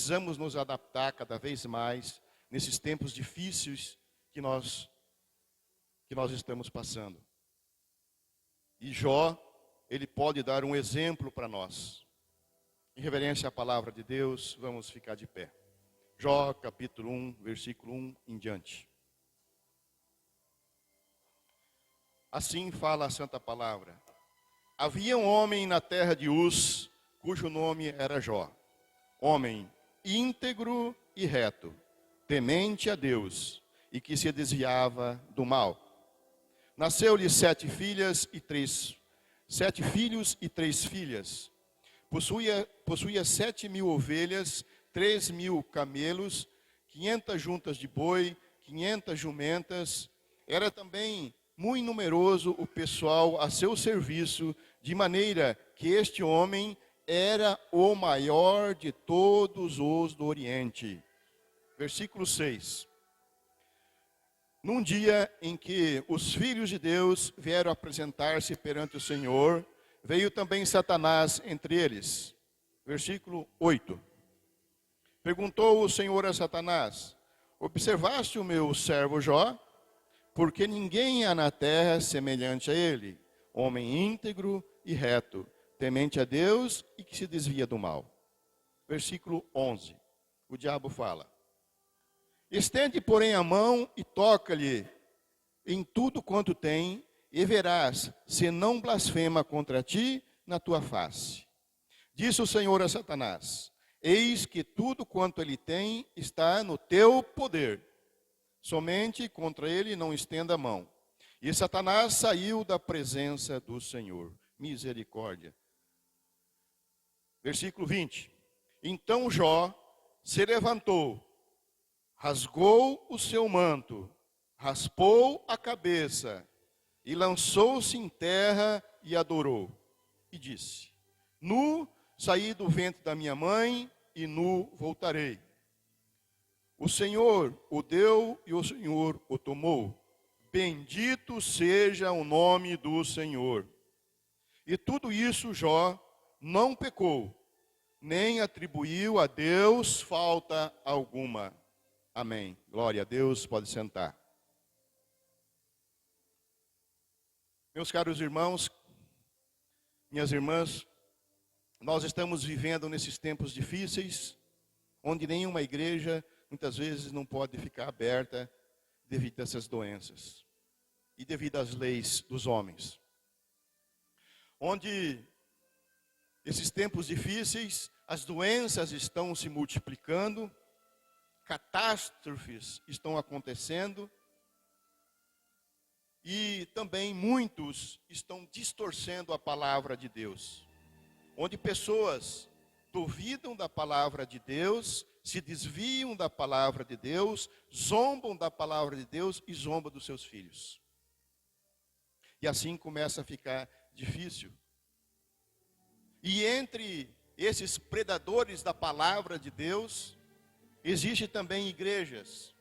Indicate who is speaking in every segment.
Speaker 1: precisamos nos adaptar cada vez mais nesses tempos difíceis que nós estamos passando. E Jó, ele pode dar um exemplo para nós. Em reverência à palavra de Deus, vamos ficar de pé. Jó, capítulo 1, versículo 1 em diante. Assim fala a santa palavra. Havia um homem na terra de Uz, cujo nome era Jó. Homem íntegro e reto, temente a Deus, e que se desviava do mal. Nasceu-lhe 7 filhos e 3 filhas. Possuía 7.000 ovelhas, 3.000 camelos, 500 juntas de boi, 500 jumentas. Era também muito numeroso o pessoal a seu serviço, de maneira que este homem era o maior de todos os do Oriente. Versículo 6. Num dia em que os filhos de Deus vieram apresentar-se perante o Senhor, veio também Satanás entre eles. Versículo 8. Perguntou o Senhor a Satanás: observaste o meu servo Jó? Porque ninguém há na terra semelhante a ele, homem íntegro e reto, temente a Deus e que se desvia do mal. Versículo 11. O diabo fala: estende, porém, a mão e toca-lhe em tudo quanto tem, e verás se não blasfema contra ti na tua face. Disse o Senhor a Satanás: eis que tudo quanto ele tem está no teu poder. Somente contra ele não estenda a mão. E Satanás saiu da presença do Senhor. Misericórdia. Versículo 20. Então Jó se levantou, rasgou o seu manto, raspou a cabeça e lançou-se em terra e adorou. E disse: nu saí do ventre da minha mãe e nu voltarei. O Senhor o deu e o Senhor o tomou. Bendito seja o nome do Senhor. E tudo isso Jó não pecou, nem atribuiu a Deus falta alguma. Amém. Glória a Deus, pode sentar. Meus caros irmãos, minhas irmãs, nós estamos vivendo nesses tempos difíceis, onde nenhuma igreja muitas vezes não pode ficar aberta devido a essas doenças e devido às leis dos homens. Onde esses tempos difíceis, as doenças estão se multiplicando, catástrofes estão acontecendo e também muitos estão distorcendo a palavra de Deus. Onde pessoas duvidam da palavra de Deus, se desviam da palavra de Deus, zombam da palavra de Deus e zombam dos seus filhos. E assim começa a ficar difícil. E entre esses predadores da palavra de Deus, existem também igrejas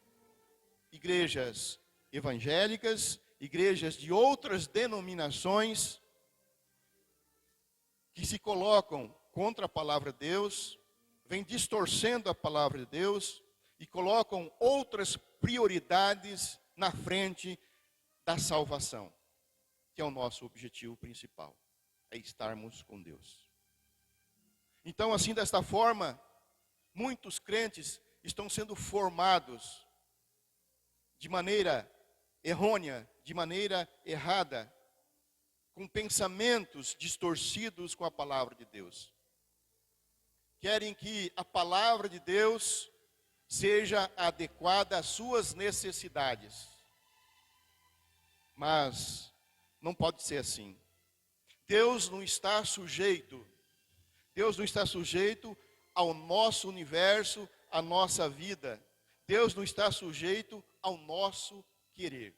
Speaker 1: evangélicas, igrejas de outras denominações, que se colocam contra a palavra de Deus, vêm distorcendo a palavra de Deus e colocam outras prioridades na frente da salvação, que é o nosso objetivo principal, é estarmos com Deus. Então, assim, desta forma, muitos crentes estão sendo formados de maneira errônea, de maneira errada, com pensamentos distorcidos com a palavra de Deus. Querem que a palavra de Deus seja adequada às suas necessidades. Mas não pode ser assim. Deus não está sujeito ao nosso universo, à nossa vida. Deus não está sujeito ao nosso querer.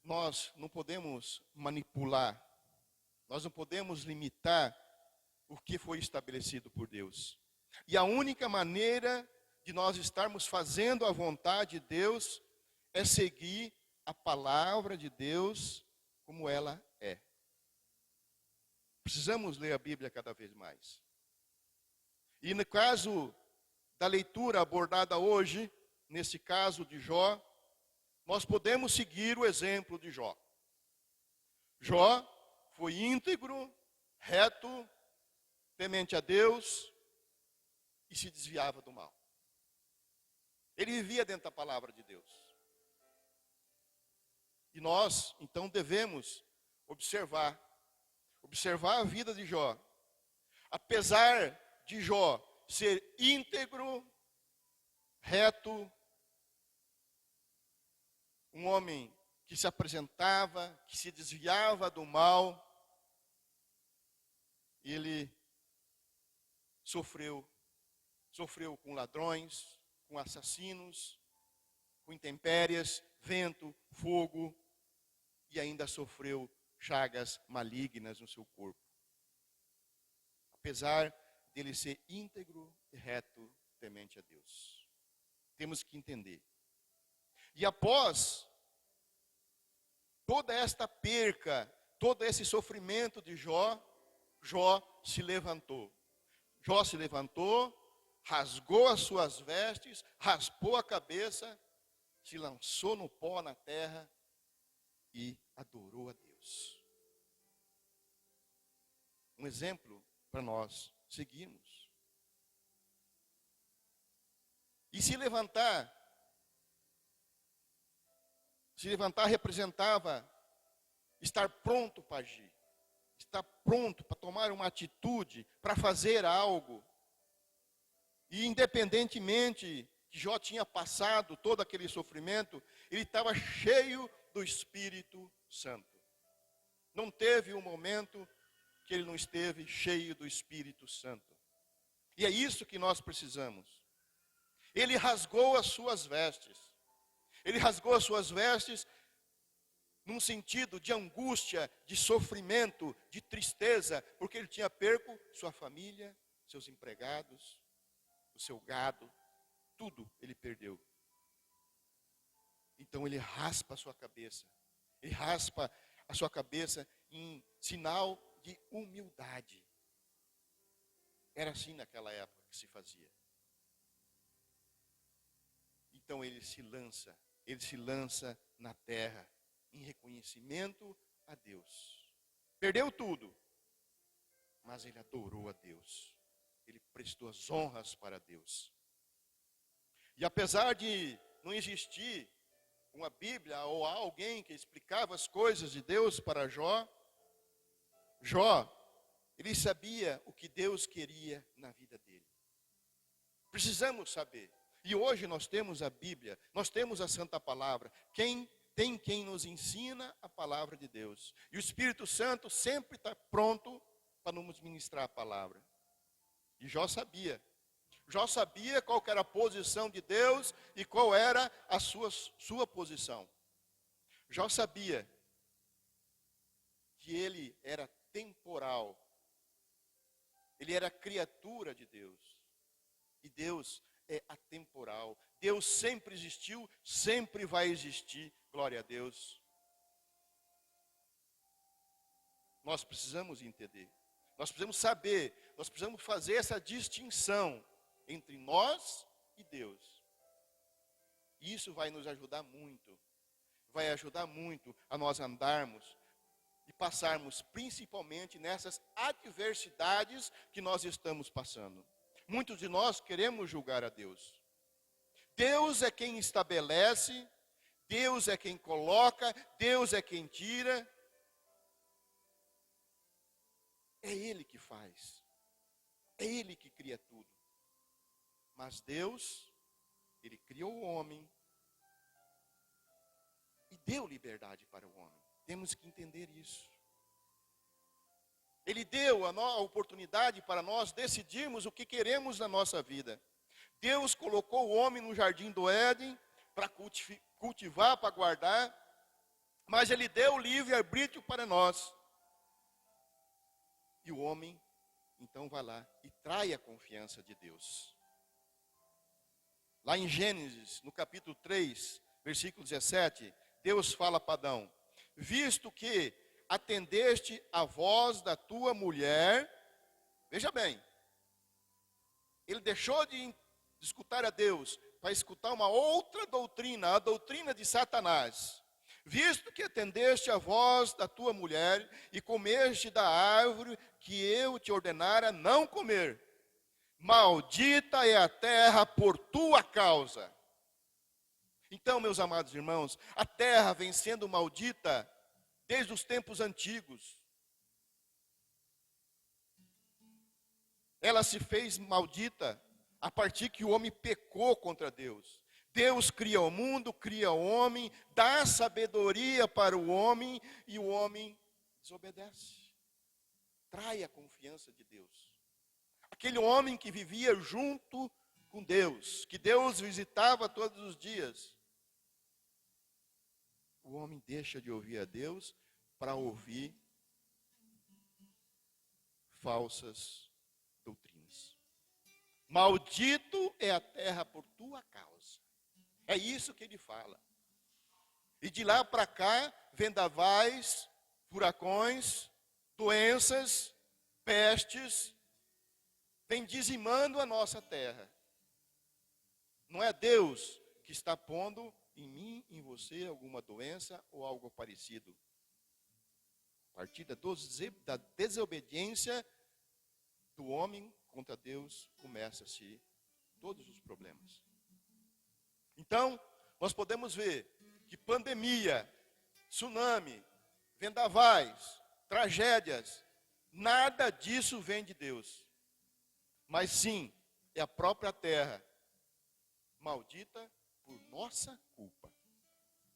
Speaker 1: Nós não podemos manipular, nós não podemos limitar o que foi estabelecido por Deus. E a única maneira de nós estarmos fazendo a vontade de Deus é seguir a palavra de Deus como ela é. Precisamos ler a Bíblia cada vez mais. E no caso da leitura abordada hoje, nesse caso de Jó, nós podemos seguir o exemplo de Jó. Jó foi íntegro, reto, temente a Deus e se desviava do mal. Ele vivia dentro da palavra de Deus. E nós, então, devemos observar a vida de Jó. Apesar de Jó ser íntegro, reto, um homem que se apresentava, que se desviava do mal, ele sofreu com ladrões, com assassinos, com intempéries, vento, fogo, e ainda sofreu chagas malignas no seu corpo. Apesar dele ser íntegro e reto, temente a Deus. Temos que entender. E após toda esta perca, todo esse sofrimento de Jó, Jó se levantou. Jó se levantou, rasgou as suas vestes, raspou a cabeça, se lançou no pó na terra e adorou a Deus. Um exemplo para nós seguirmos. E se levantar representava estar pronto para agir, estar pronto para tomar uma atitude, para fazer algo. E independentemente que Jó tinha passado todo aquele sofrimento, ele estava cheio do Espírito Santo. Não teve um momento que ele não esteve cheio do Espírito Santo. E é isso que nós precisamos. Ele rasgou as suas vestes. Ele rasgou as suas vestes num sentido de angústia, de sofrimento, de tristeza, porque ele tinha perco sua família, seus empregados, o seu gado, tudo ele perdeu. Então ele raspa a sua cabeça. Ele raspa a sua cabeça em sinal de humildade. Era assim naquela época que se fazia. Então ele se lança na terra em reconhecimento a Deus. Perdeu tudo, mas ele adorou a Deus. Ele prestou as honras para Deus. E apesar de não existir uma Bíblia ou alguém que explicava as coisas de Deus para Jó, ele sabia o que Deus queria na vida dele. Precisamos saber. E hoje nós temos a Bíblia, nós temos a Santa Palavra. Quem nos ensina a palavra de Deus. E o Espírito Santo sempre está pronto para nos ministrar a palavra. E Jó sabia. Jó sabia qual era a posição de Deus e qual era a sua posição. Jó sabia que ele era temporal. Ele era criatura de Deus. E Deus é atemporal. Deus sempre existiu, sempre vai existir. Glória a Deus. Nós precisamos entender. Nós precisamos saber. Nós precisamos fazer essa distinção entre nós e Deus. Isso vai nos ajudar muito. Vai ajudar muito a nós andarmos e passarmos principalmente nessas adversidades que nós estamos passando. Muitos de nós queremos julgar a Deus. Deus é quem estabelece, Deus é quem coloca, Deus é quem tira. É Ele que faz. É Ele que cria tudo. Mas Deus, Ele criou o homem e deu liberdade para o homem. Temos que entender isso. Ele deu a oportunidade para nós decidirmos o que queremos na nossa vida. Deus colocou o homem no jardim do Éden para cultivar, para guardar, mas Ele deu o livre-arbítrio para nós. E o homem, então, vai lá e trai a confiança de Deus. Lá em Gênesis, no capítulo 3, versículo 17, Deus fala para Adão: visto que atendeste a voz da tua mulher. Veja bem, ele deixou de escutar a Deus para escutar uma outra doutrina, a doutrina de Satanás. Visto que atendeste a voz da tua mulher e comeste da árvore que eu te ordenara não comer, maldita é a terra por tua causa. Então, meus amados irmãos, a terra vem sendo maldita desde os tempos antigos. Ela se fez maldita a partir que o homem pecou contra Deus. Deus cria o mundo, cria o homem, dá sabedoria para o homem e o homem desobedece. Trai a confiança de Deus. Aquele homem que vivia junto com Deus, que Deus visitava todos os dias. O homem deixa de ouvir a Deus para ouvir falsas doutrinas. Maldito é a terra por tua causa. É isso que ele fala. E de lá para cá, vendavais, furacões, doenças, pestes, vem dizimando a nossa terra. Não é Deus que está pondo em mim, em você, alguma doença ou algo parecido. A partir da desobediência do homem contra Deus, começa-se todos os problemas. Então, nós podemos ver que pandemia, tsunami, vendavais, tragédias, nada disso vem de Deus. Mas sim, é a própria terra, maldita por nossa culpa,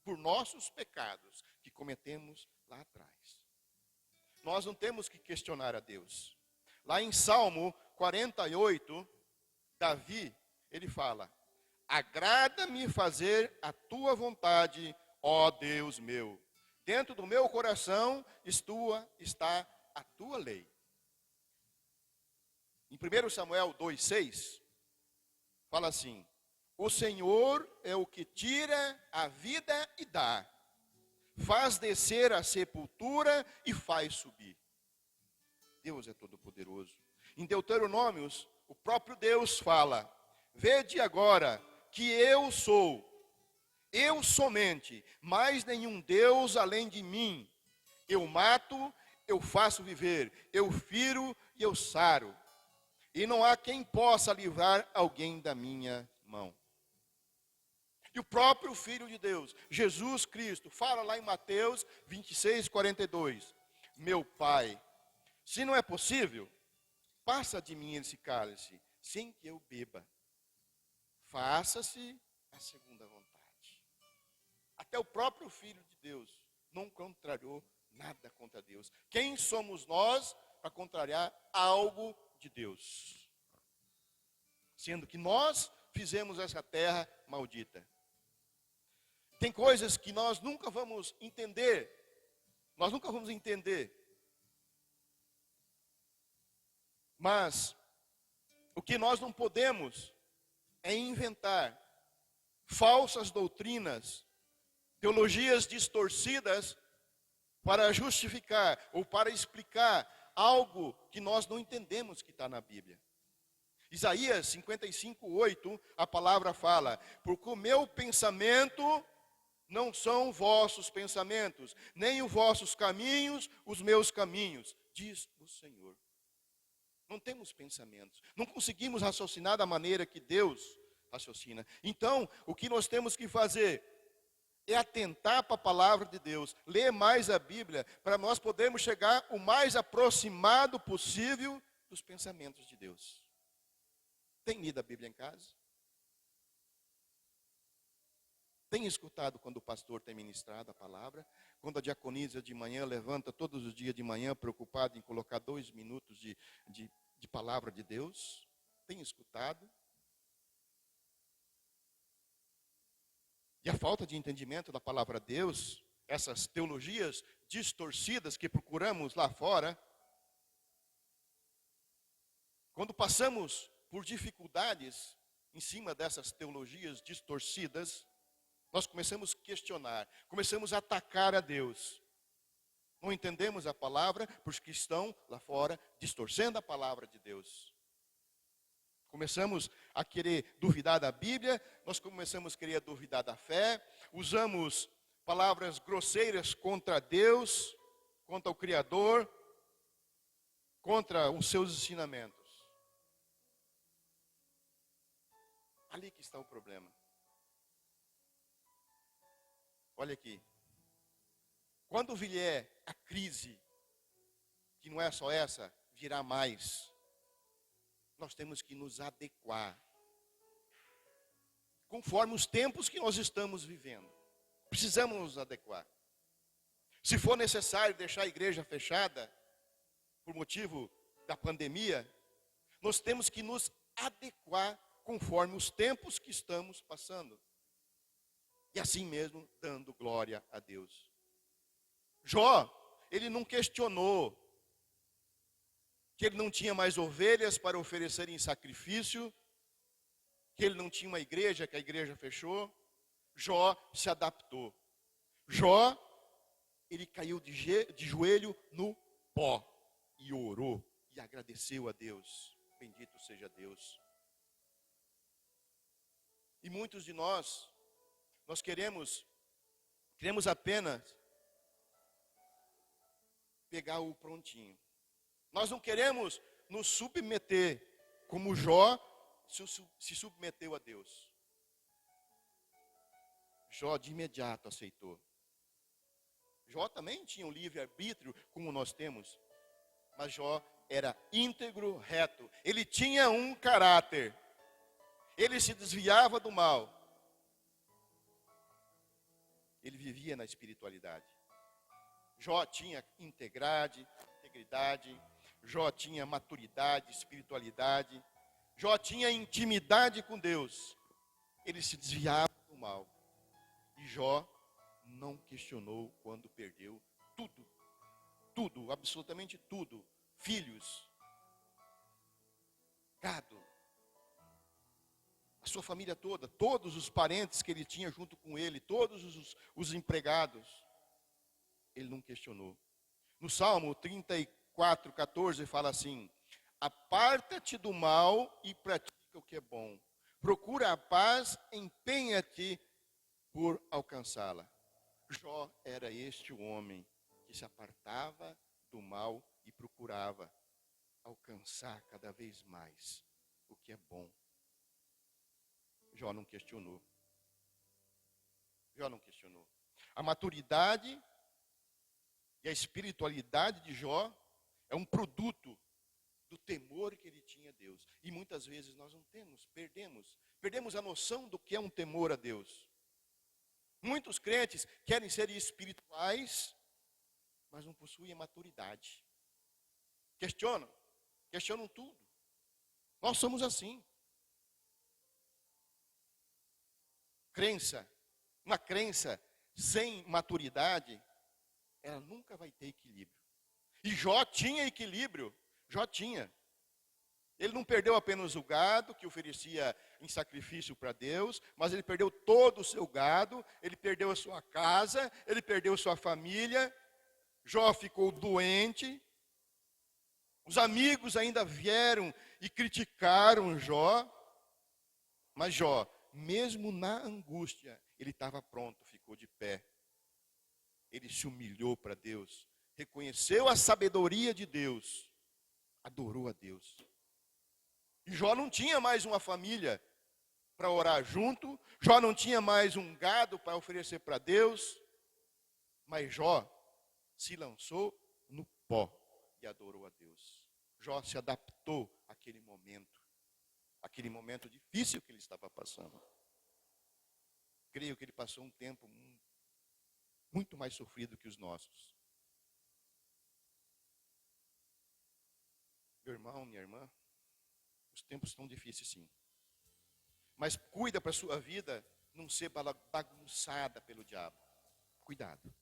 Speaker 1: por nossos pecados que cometemos lá atrás. Nós não temos que questionar a Deus. Lá em Salmo 48, Davi, ele fala: agrada-me fazer a tua vontade, ó Deus meu. Dentro do meu coração está a tua lei. Em 1 Samuel 2,6, fala assim: o Senhor é o que tira a vida e dá, faz descer a sepultura e faz subir. Deus é todo-poderoso. Em Deuteronômios, o próprio Deus fala: vede agora que eu sou, eu somente, mais nenhum Deus além de mim. Eu mato, eu faço viver, eu firo e eu saro. E não há quem possa livrar alguém da minha mão. E o próprio Filho de Deus, Jesus Cristo, fala lá em Mateus 26:42. Meu Pai, se não é possível, passa de mim esse cálice, sem que eu beba. Faça-se a segunda vontade. Até o próprio Filho de Deus não contrariou nada contra Deus. Quem somos nós para contrariar algo de Deus? Sendo que nós fizemos essa terra maldita. Tem coisas que nós nunca vamos entender. Nós nunca vamos entender. Mas o que nós não podemos é inventar falsas doutrinas, teologias distorcidas para justificar ou para explicar algo que nós não entendemos que está na Bíblia. Isaías 55:8, a palavra fala: porque o meu pensamento não são vossos pensamentos, nem os vossos caminhos, os meus caminhos, diz o Senhor. Não temos pensamentos, não conseguimos raciocinar da maneira que Deus raciocina. Então, o que nós temos que fazer é atentar para a palavra de Deus, ler mais a Bíblia, para nós podermos chegar o mais aproximado possível dos pensamentos de Deus. Tem lido a Bíblia em casa? Tem escutado quando o pastor tem ministrado a palavra? Quando a diaconisa de manhã levanta todos os dias de manhã preocupada em colocar 2 minutos de palavra de Deus? Tem escutado? E a falta de entendimento da palavra de Deus, essas teologias distorcidas que procuramos lá fora, quando passamos por dificuldades em cima dessas teologias distorcidas, nós começamos a questionar, começamos a atacar a Deus. Não entendemos a palavra porque estão lá fora distorcendo a palavra de Deus. Começamos a querer duvidar da Bíblia, nós começamos a querer duvidar da fé, usamos palavras grosseiras contra Deus, contra o Criador, contra os seus ensinamentos. Ali que está o problema. Olha aqui. Quando vier a crise, que não é só essa, virá mais. Nós temos que nos adequar, conforme os tempos que nós estamos vivendo. Precisamos nos adequar. Se for necessário deixar a igreja fechada, por motivo da pandemia, nós temos que nos adequar conforme os tempos que estamos passando. E assim mesmo, dando glória a Deus. Jó, ele não questionou que ele não tinha mais ovelhas para oferecer em sacrifício, que ele não tinha uma igreja, que a igreja fechou. Jó se adaptou. Jó, ele caiu de joelho no pó e orou e agradeceu a Deus. Bendito seja Deus. E muitos de nós queremos apenas pegar o prontinho. Nós não queremos nos submeter, como Jó se submeteu a Deus. Jó de imediato aceitou. Jó também tinha um livre-arbítrio, como nós temos. Mas Jó era íntegro, reto. Ele tinha um caráter. Ele se desviava do mal. Ele vivia na espiritualidade. Jó tinha integridade. Jó tinha maturidade, espiritualidade. Jó tinha intimidade com Deus. Ele se desviava do mal. E Jó não questionou quando perdeu tudo. Tudo, absolutamente tudo. Filhos, gado, a sua família toda, todos os parentes que ele tinha junto com ele, todos os empregados. Ele não questionou. No Salmo 34:14 fala assim: aparta-te do mal e pratica o que é bom. Procura a paz, empenha-te por alcançá-la. Jó era este o homem que se apartava do mal e procurava alcançar cada vez mais o que é bom. Jó não questionou. Jó não questionou. A maturidade e a espiritualidade de Jó é um produto do temor que ele tinha a Deus. E muitas vezes nós não temos, perdemos a noção do que é um temor a Deus. Muitos crentes querem ser espirituais, mas não possuem maturidade. Questionam tudo. Nós somos assim. Uma crença sem maturidade, ela nunca vai ter equilíbrio. E Jó tinha equilíbrio. Jó tinha. Ele não perdeu apenas o gado que oferecia em sacrifício para Deus, mas ele perdeu todo o seu gado, ele perdeu a sua casa, ele perdeu a sua família. Jó ficou doente. Os amigos ainda vieram e criticaram Jó. Mas Jó, mesmo na angústia, ele estava pronto, ficou de pé. Ele se humilhou para Deus, reconheceu a sabedoria de Deus, adorou a Deus. E Jó não tinha mais uma família para orar junto, Jó não tinha mais um gado para oferecer para Deus, mas Jó se lançou no pó e adorou a Deus. Jó se adaptou àquele momento difícil que ele estava passando. Creio que ele passou um tempo muito mais sofrido que os nossos. Meu irmão, minha irmã, os tempos estão difíceis sim. Mas cuida para a sua vida não ser bagunçada pelo diabo. Cuidado.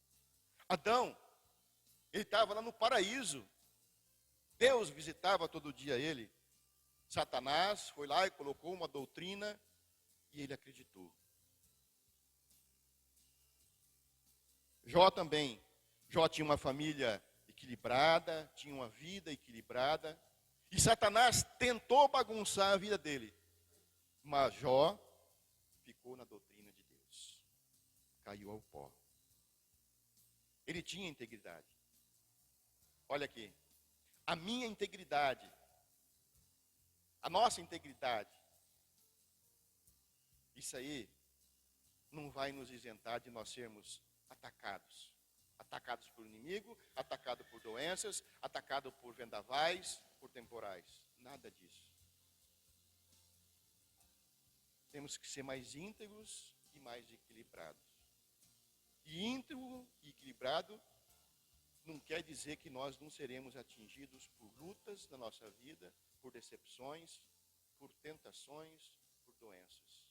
Speaker 1: Adão, ele estava lá no paraíso. Deus visitava todo dia ele. Satanás foi lá e colocou uma doutrina e ele acreditou. Jó também Jó tinha uma família equilibrada, tinha uma vida equilibrada. E Satanás tentou bagunçar a vida dele. Mas Jó ficou na doutrina de Deus. Caiu ao pó. Ele tinha integridade. Olha aqui. A minha integridade, a nossa integridade, isso aí não vai nos isentar de nós sermos atacados. Atacados por inimigo, atacados por doenças, atacados por vendavais, por temporais. Nada disso. Temos que ser mais íntegros e mais equilibrados. E íntegro e equilibrado não quer dizer que nós não seremos atingidos por lutas na nossa vida, por decepções, por tentações, por doenças.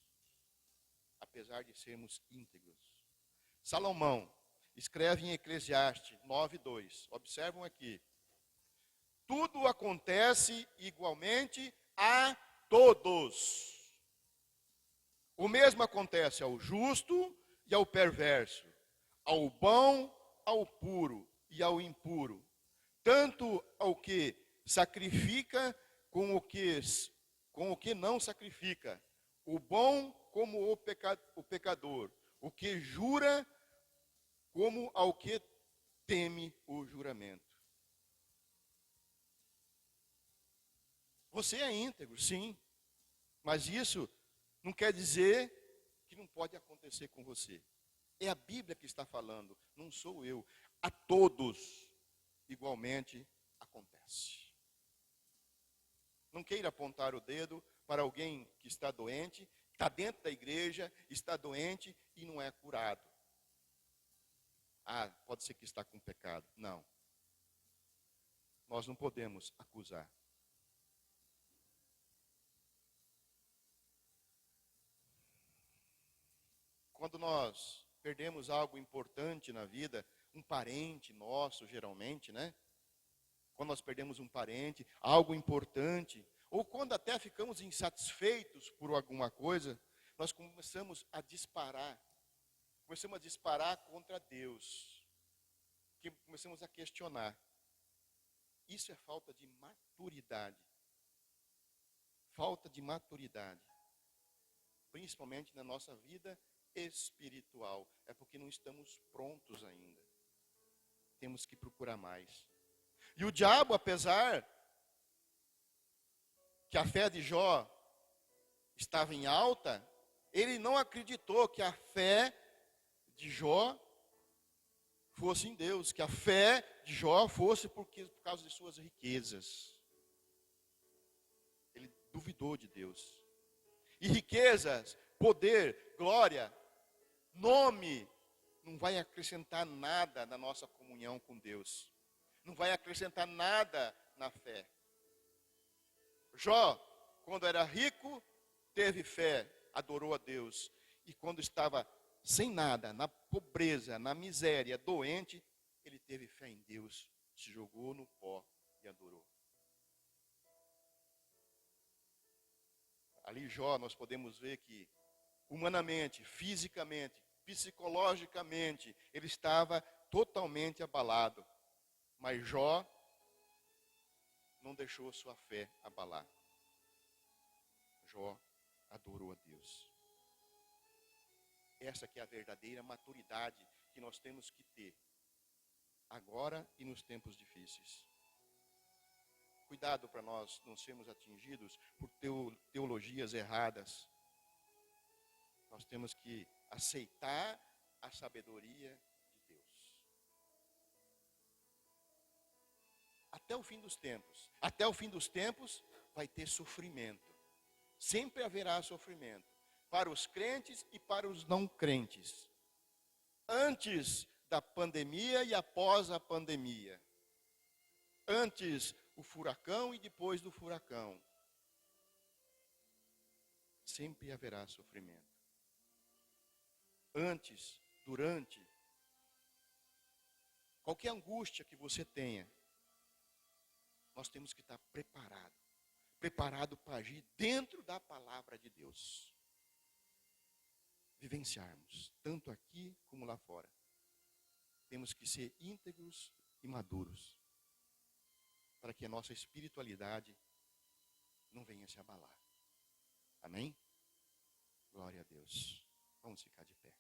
Speaker 1: Apesar de sermos íntegros. Salomão escreve em Eclesiastes 9:2. Observam aqui. Tudo acontece igualmente a todos. O mesmo acontece ao justo e ao perverso, ao bom, ao puro e ao impuro, tanto ao que sacrifica com o que não sacrifica, o bom como o pecador, o que jura como ao que teme o juramento. Você é íntegro, sim, mas isso não quer dizer que não pode acontecer com você. É a Bíblia que está falando, não sou eu. A todos, igualmente, acontece. Não queira apontar o dedo para alguém que está doente, está dentro da igreja, está doente e não é curado. Ah, pode ser que está com pecado. Não. Nós não podemos acusar. Quando nós perdemos algo importante na vida, um parente nosso, geralmente, né? Quando nós perdemos um parente, algo importante, ou quando até ficamos insatisfeitos por alguma coisa, nós começamos a disparar contra Deus, começamos a questionar. Isso é falta de maturidade. Falta de maturidade. Principalmente na nossa vida espiritual. É porque não estamos prontos ainda. Temos que procurar mais. E o diabo, apesar que a fé de Jó estava em alta, ele não acreditou que a fé de Jó fosse em Deus, que a fé de Jó fosse por causa de suas riquezas. Ele duvidou de Deus. E riquezas, poder, glória, nome, não vai acrescentar nada na nossa comunhão com Deus. Não vai acrescentar nada na fé. Jó, quando era rico, teve fé, adorou a Deus. E quando estava sem nada, na pobreza, na miséria, doente, ele teve fé em Deus, se jogou no pó e adorou. Ali Jó, nós podemos ver que humanamente, fisicamente, psicologicamente, ele estava totalmente abalado. Mas Jó não deixou sua fé abalar. Jó adorou a Deus. Essa que é a verdadeira maturidade que nós temos que ter, agora e nos tempos difíceis. Cuidado para nós não sermos atingidos por teologias erradas. Nós temos que aceitar a sabedoria de Deus. Até o fim dos tempos. Até o fim dos tempos vai ter sofrimento. Sempre haverá sofrimento. Para os crentes e para os não crentes. Antes da pandemia e após a pandemia. Antes o furacão e depois do furacão. Sempre haverá sofrimento. Antes, durante, qualquer angústia que você tenha, nós temos que estar preparado para agir dentro da palavra de Deus. Vivenciarmos, tanto aqui como lá fora. temos que ser íntegros e maduros, para que a nossa espiritualidade não venha se abalar. Amém? Glória a Deus. Vamos ficar de pé.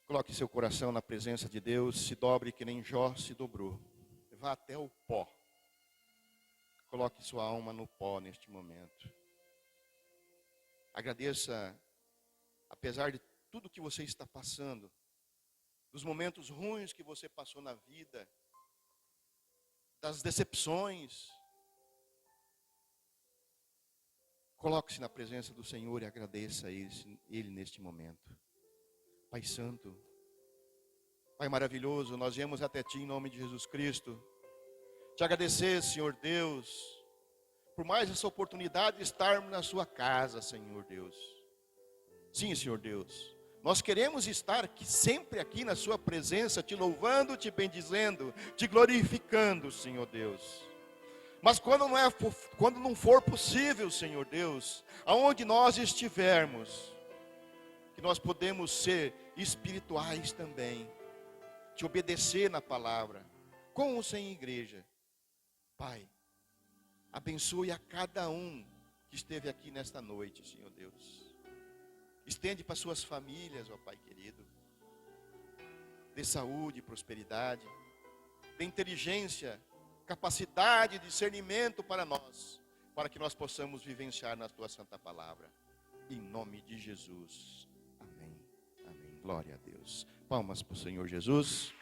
Speaker 1: Coloque seu coração na presença de Deus, se dobre que nem Jó se dobrou. Vá até o pó. Coloque sua alma no pó neste momento. Agradeça, apesar de tudo que você está passando, dos momentos ruins que você passou na vida, das decepções. Coloque-se na presença do Senhor e agradeça a Ele neste momento. Pai Santo, Pai maravilhoso, nós viemos até Ti em nome de Jesus Cristo. Te agradecer, Senhor Deus, por mais essa oportunidade de estarmos na Sua casa, Senhor Deus. Sim, Senhor Deus, nós queremos estar sempre aqui na Sua presença, Te louvando, Te bendizendo, Te glorificando, Senhor Deus. Mas quando não for possível, Senhor Deus, aonde nós estivermos, que nós podemos ser espirituais também, Te obedecer na palavra, com ou sem igreja. Pai, abençoe a cada um que esteve aqui nesta noite, Senhor Deus. Estende para suas famílias, ó Pai querido. Dê saúde, prosperidade, dê inteligência, capacidade, discernimento para nós, para que nós possamos vivenciar na Tua santa palavra. Em nome de Jesus. Amém. Amém. Glória a Deus. Palmas para o Senhor Jesus.